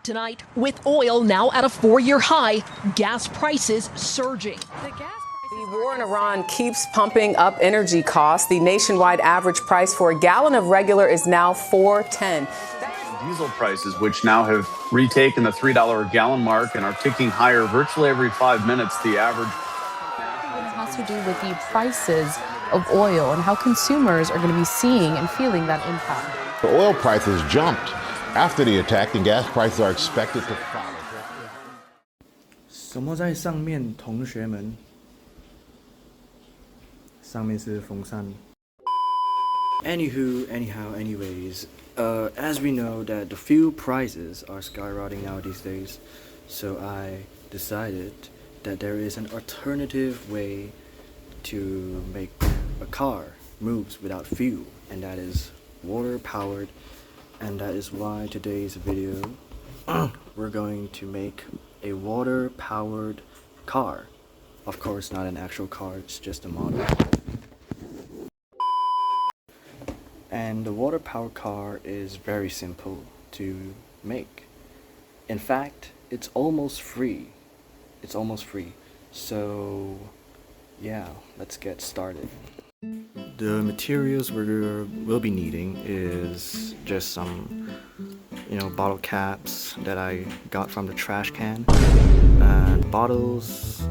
Tonight, with oil now at a 4-year high, gas prices surging. The war in Iran keeps pumping up energy costs. The nationwide average price for a gallon of regular is now $4.10. Diesel prices, which now have retaken the $3 a gallon mark and are ticking higher virtually every 5 minutes. The average has to do with the prices of oil and how consumers are going to be seeing and feeling that impact. The oil prices jumped after the attack, and gas prices are expected to follow. 什么在上面，同学们？上面是风扇。Anywho, anyhow, anyways, as we know that the fuel prices are skyrocketing now these days, so I decided that there is an alternative way to make a car moves without fuel, and that is water powered. And that is why today's video we're going to make a water powered car. Of course, not an actual car, it's just a model. And the water powered car is very simple to make. In fact, it's almost free. So yeah, let's get started. The materials we'll be needing is just some, bottle caps that I got from the trash can, and bottles,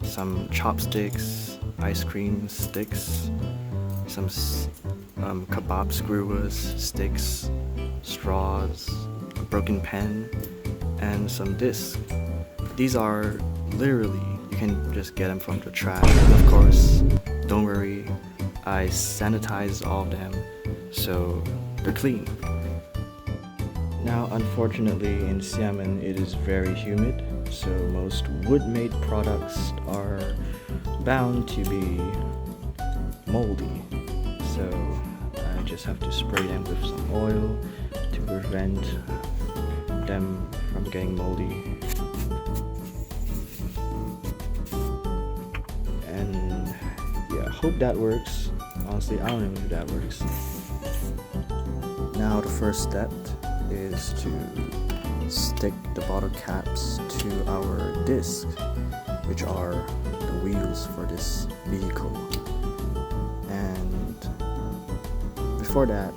some chopsticks, ice cream sticks, some kebab skewers, sticks, straws, a broken pen, and some discs. These are literally, you can just get them from the trash. And of course, don't worry, I sanitized all of them, so they're clean. Now, unfortunately, in Xiamen it is very humid, so most wood-made products are bound to be moldy. So I just have to spray them with some oil to prevent them from getting moldy. And yeah, hope that works. Honestly, I don't know if that works. Now the first step is to stick the bottle caps to our disc, which are the wheels for this vehicle. And before that,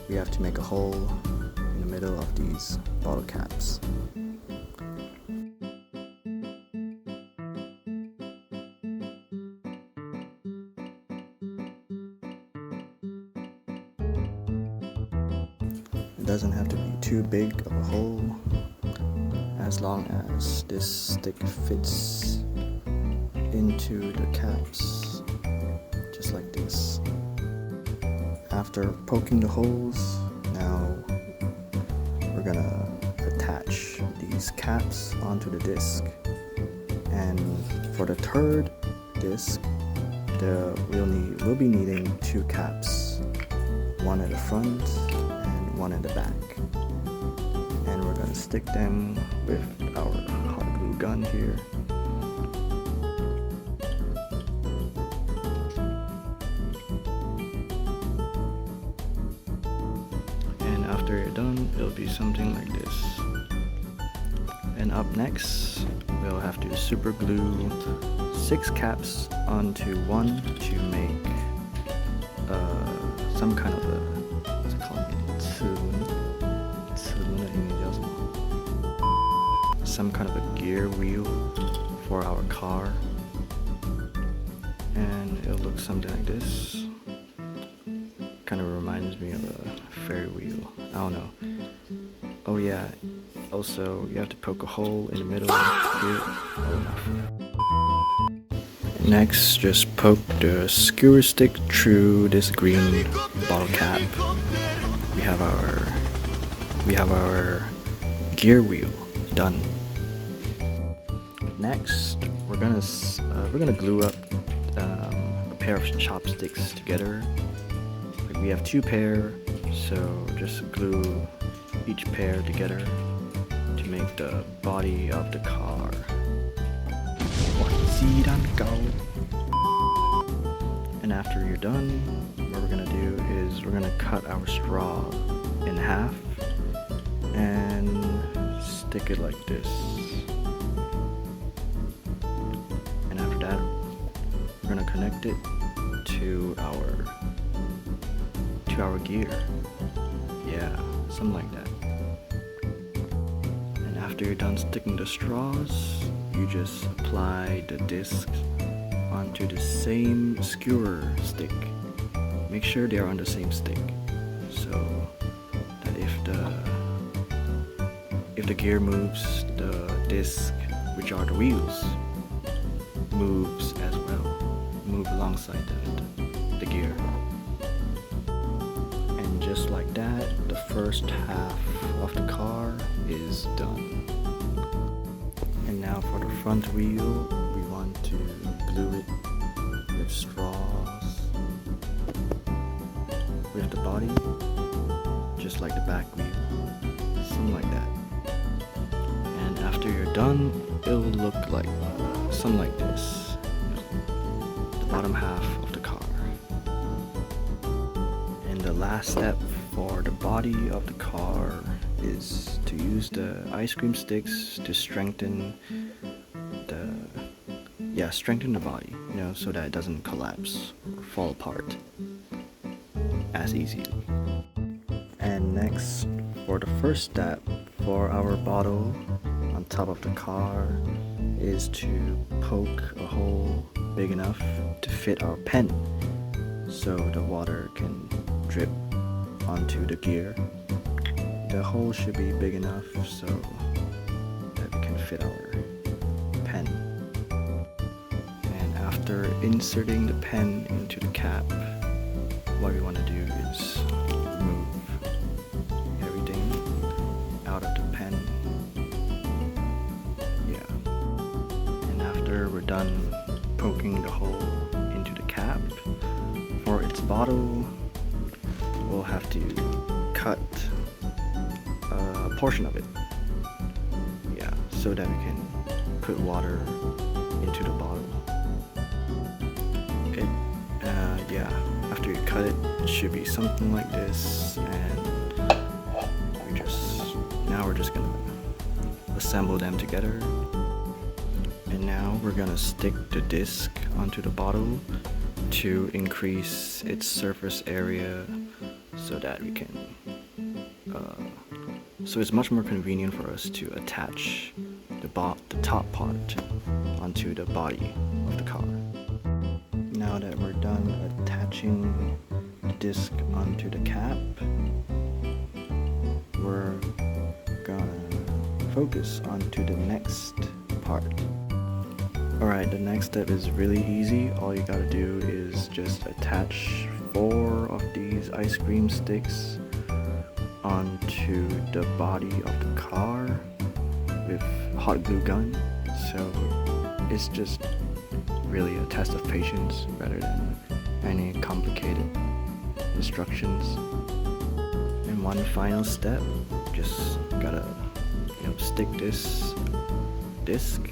we have to make a hole in the middle of these bottle caps. It doesn't have to be too big of a hole, as long as this stick fits into the caps, just like this. After poking the holes, now we're gonna attach these caps onto the disc. And for the third disc, we'll be needing 2 caps, one at the front and one at the back. And we're gonna stick them with our hot glue gun here. And after you're done, it'll be something like this. And up next, we'll have to super glue 6 caps onto one to make some kind of a, what's it called? Some kind of a gear wheel for our car. And it'll look something like this. Kind of reminds me of a Ferry wheel. I don't know. Oh yeah, also you have to poke a hole in the middle here. Next, just poke the skewer stick through this green bottle cap. We have our gear wheel done. Next, we're gonna glue up a pair of chopsticks together. We have 2 pair, so just glue each pair together to make the body of the car. And after you're done, what we're gonna do is we're gonna cut our straw in half and stick it like this. And after that, we're gonna connect it to our gear. Yeah, something like that. And after you're done sticking the straws, you just apply the discs onto the same skewer stick. Make sure they are on the same stick, so that if the gear moves, the disc, which are the wheels, moves as well, move alongside the gear. And just like that, the first half of the car is done. And now for the front wheel, we want to glue it with straws with the body, just like the back wheel, something like that. And after you're done, it'll look like something like this, the bottom half of the car. And the last step for the body of the car is to use the ice cream sticks to strengthen the body, so that it doesn't collapse or fall apart as easily. And next, for the first step for our bottle on top of the car is to poke a hole big enough to fit our pen so the water can drip onto the gear. The hole should be big enough so that we can fit our pen. And after inserting the pen into the cap, what we want to do is remove everything out of the pen. Yeah. And after we're done poking the hole into the cap, for its bottle, we'll have to cut a portion of it. Yeah, so that we can put water into the bottle. After you cut it, it should be something like this, and we're just gonna assemble them together. And now we're gonna stick the disc onto the bottle to increase its surface area so that we can so it's much more convenient for us to attach the top part onto the body of the car. Now that we're done attaching the disc onto the cap, we're gonna focus onto the next part. Alright, the next step is really easy. All you gotta do is just attach 4 of these ice cream sticks onto the body of the car with hot glue gun. So it's just really a test of patience rather than any complicated instructions. And one final step, just gotta stick this disc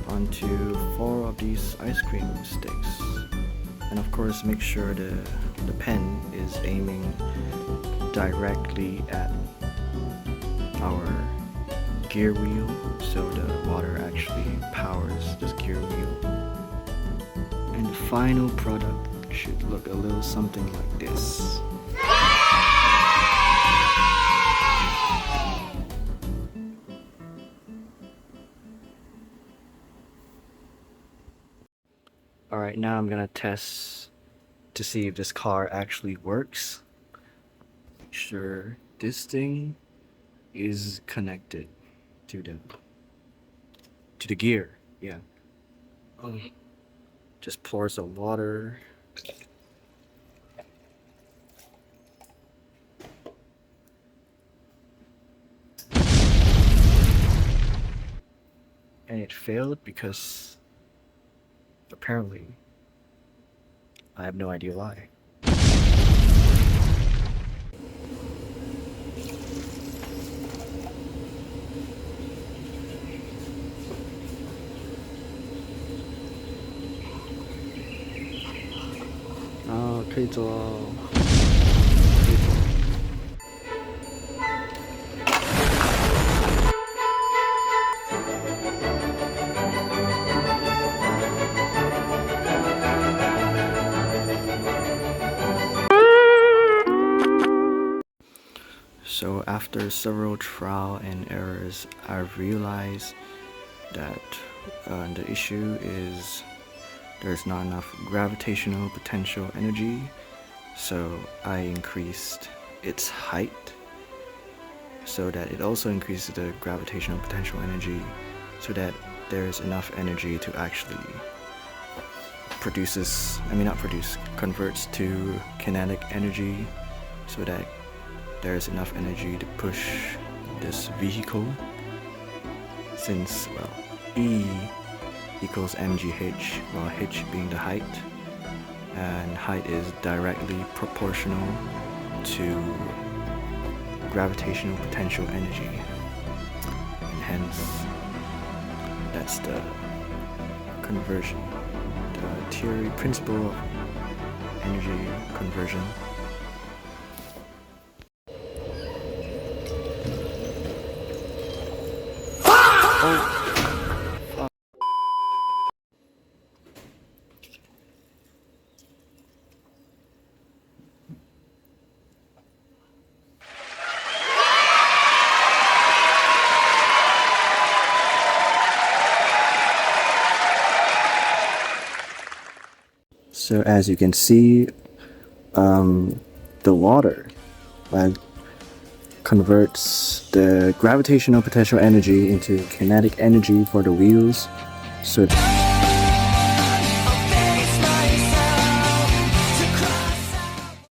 onto 4 of these ice cream sticks, and of course make sure the pen is aiming directly at our gear wheel so the water actually powers this gear wheel. And the final product should look a little something like this. Alright, now I'm gonna test to see if this car actually works. Make sure this thing is connected to the gear. Yeah. Just pour some water. And it failed because apparently I have no idea why. 아, 可以做。 All after several trial and errors, I've realized that the issue is there's not enough gravitational potential energy, so I increased its height so that it also increases the gravitational potential energy, so that there's enough energy to actually converts to kinetic energy, so that there's enough energy to push this vehicle, since, well, E equals mgh, while h being the height, and height is directly proportional to gravitational potential energy, and hence that's the conversion, the theory principle of energy conversion. So as you can see, the water converts the gravitational potential energy into kinetic energy for the wheels, so